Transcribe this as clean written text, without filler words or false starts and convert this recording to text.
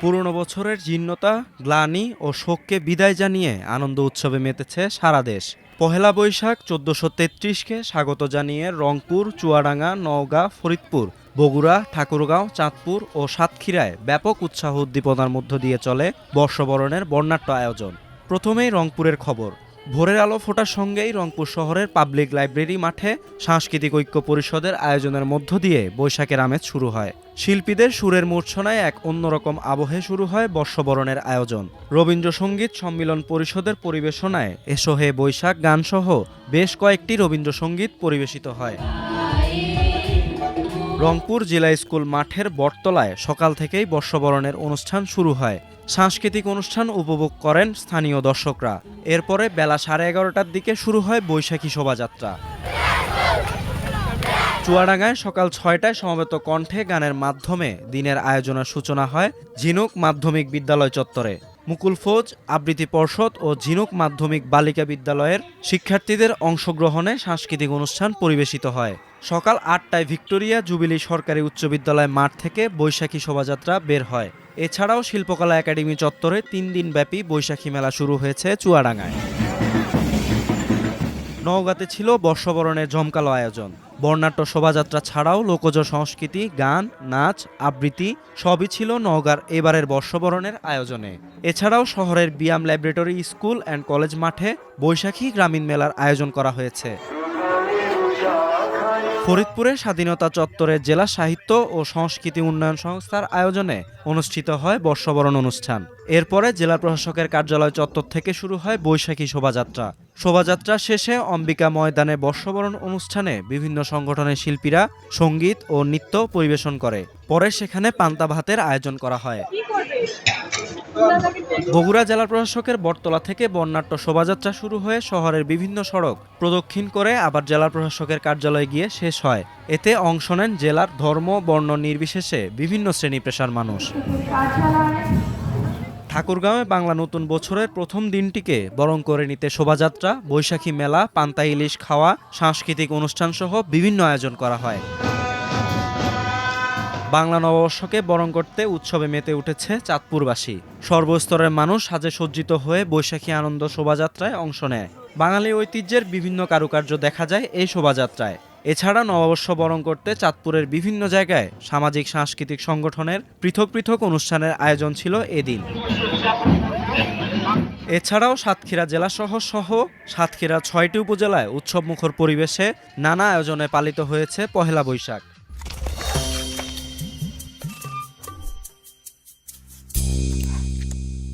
পুরনো বছরের জীর্ণতা, গ্লানি ও শোককে বিদায় জানিয়ে আনন্দ উৎসবে মেতেছে সারা দেশ। পহেলা বৈশাখ ১৪৩৩-কে স্বাগত জানিয়ে রংপুর, চুয়াডাঙ্গা, নওগাঁ, ফরিদপুর, বগুড়া, ঠাকুরগাঁও, চাঁদপুর ও সাতক্ষীরায় ব্যাপক উৎসাহ উদ্দীপনার মধ্য দিয়ে চলে বর্ষবরণের বর্ণাঢ্য আয়োজন। প্রথমেই রংপুরের খবর। ভোরের আলো ফোটার সঙ্গেই রংপুর শহরের পাবলিক লাইব্রেরি মাঠে সাংস্কৃতিক ঐক্য পরিষদের আয়োজনের মধ্য দিয়ে বৈশাখের আমেজ শুরু হয়। শিল্পীদের সুরের মূর্ছনায় এক অন্যরকম আবহে শুরু হয় বর্ষবরণের আয়োজন। রবীন্দ্রসঙ্গীত সম্মিলন পরিষদের পরিবেশনায় এসো হে বৈশাখ গানসহ বেশ কয়েকটি রবীন্দ্রসঙ্গীত পরিবেশিত হয়। রংপুর জিলা স্কুল মাঠের বটতলায় সকাল থেকেই বর্ষবরণের অনুষ্ঠান শুরু হয়। সাংস্কৃতিক অনুষ্ঠান উপভোগ করেন স্থানীয় দর্শকরা। এরপরে বেলা 11:30টার দিকে শুরু হয় বৈশাখী শোভাযাত্রা। চুয়াডাঙ্গায় সকাল 6টায় সমবেত কণ্ঠে গানের মাধ্যমে দিনের আয়োজনের সূচনা হয় ঝিনুক মাধ্যমিক বিদ্যালয় চত্বরে। মুকুল ফৌজ, আবৃত্তি পর্ষদ ও ঝিনুক মাধ্যমিক বালিকা বিদ্যালয়ের শিক্ষার্থীদের অংশগ্রহণে সাংস্কৃতিক অনুষ্ঠান পরিবেশিত হয়। সকাল 8টায় ভিক্টোরিয়া জুবিলি সরকারি উচ্চ বিদ্যালয় মাঠ থেকে বৈশাখী শোভাযাত্রা বের হয়। এছাড়াও শিল্পকলা একাডেমি চত্বরে 3 দিনব্যাপী বৈশাখী মেলা শুরু হয়েছে চুয়াডাঙ্গায়। নওগাঁতে ছিল বর্ষবরণের জমকালো আয়োজন। বর্ণাঢ্য শোভাযাত্রা ছাড়াও লোকজ সংস্কৃতি, গান, নাচ, আবৃত্তি সবই ছিল নওগাঁর এবারের বর্ষবরণের আয়োজনে। এছাড়াও শহরের BIAM laboratory school and college মাঠে বৈশাখী গ্রামীণ মেলার আয়োজন করা হয়েছে। ফরিদপুরে স্বাধীনতা চত্বরে জেলা সাহিত্য ও সংস্কৃতি উন্নয়ন সংস্থার আয়োজনে অনুষ্ঠিত হয় বর্ষবরণ অনুষ্ঠান। এরপরে জেলা প্রশাসকের কার্যালয় চত্বর থেকে শুরু হয় বৈশাখী শোভাযাত্রা। শোভাযাত্রা শেষে অম্বিকা ময়দানে বর্ষবরণ অনুষ্ঠানে বিভিন্ন সংগঠনের শিল্পীরা সঙ্গীত ও নৃত্য পরিবেশন করে। পরে সেখানে পান্তা ভাতের আয়োজন করা হয়। বগুড়া জেলা প্রশাসকের বটতলা থেকে বর্ণাঢ্য শোভাযাত্রা শুরু হয়ে শহরের বিভিন্ন সড়ক প্রদক্ষিণ করে আবার জেলা প্রশাসকের কার্যালয়ে গিয়ে শেষ হয়। এতে অংশ নেন জেলার ধর্ম, বর্ণ নির্বিশেষে বিভিন্ন শ্রেণী পেশার মানুষ। ঠাকুরগাঁওয়ে বাংলা নতুন বছরের প্রথম দিনটিকে বরণ করে নিতে শোভাযাত্রা, বৈশাখী মেলা, পান্তা ইলিশ খাওয়া, সাংস্কৃতিক অনুষ্ঠানসহ বিভিন্ন আয়োজন করা হয়। বাংলা নববর্ষকে বরণ করতে উৎসবে মেতে উঠেছে চাঁদপুরবাসী। সর্বস্তরের মানুষ সাজে সজ্জিত হয়ে বৈশাখী আনন্দ শোভাযাত্রায় অংশ নেয়। বাঙালি ঐতিহ্যের বিভিন্ন কারুকার্য দেখা যায় এই শোভাযাত্রায়। এছাড়া নববর্ষ বরণ করতে চাঁদপুরের বিভিন্ন জায়গায় সামাজিক সাংস্কৃতিক সংগঠনের পৃথক পৃথক অনুষ্ঠানের আয়োজন ছিল এদিন। এছাড়াও সাতক্ষীরা জেলা শহর সহ সাতক্ষীরা 6টি উপজেলায় উৎসবমুখর পরিবেশে নানা আয়োজনে পালিত হয়েছে পহেলা বৈশাখ।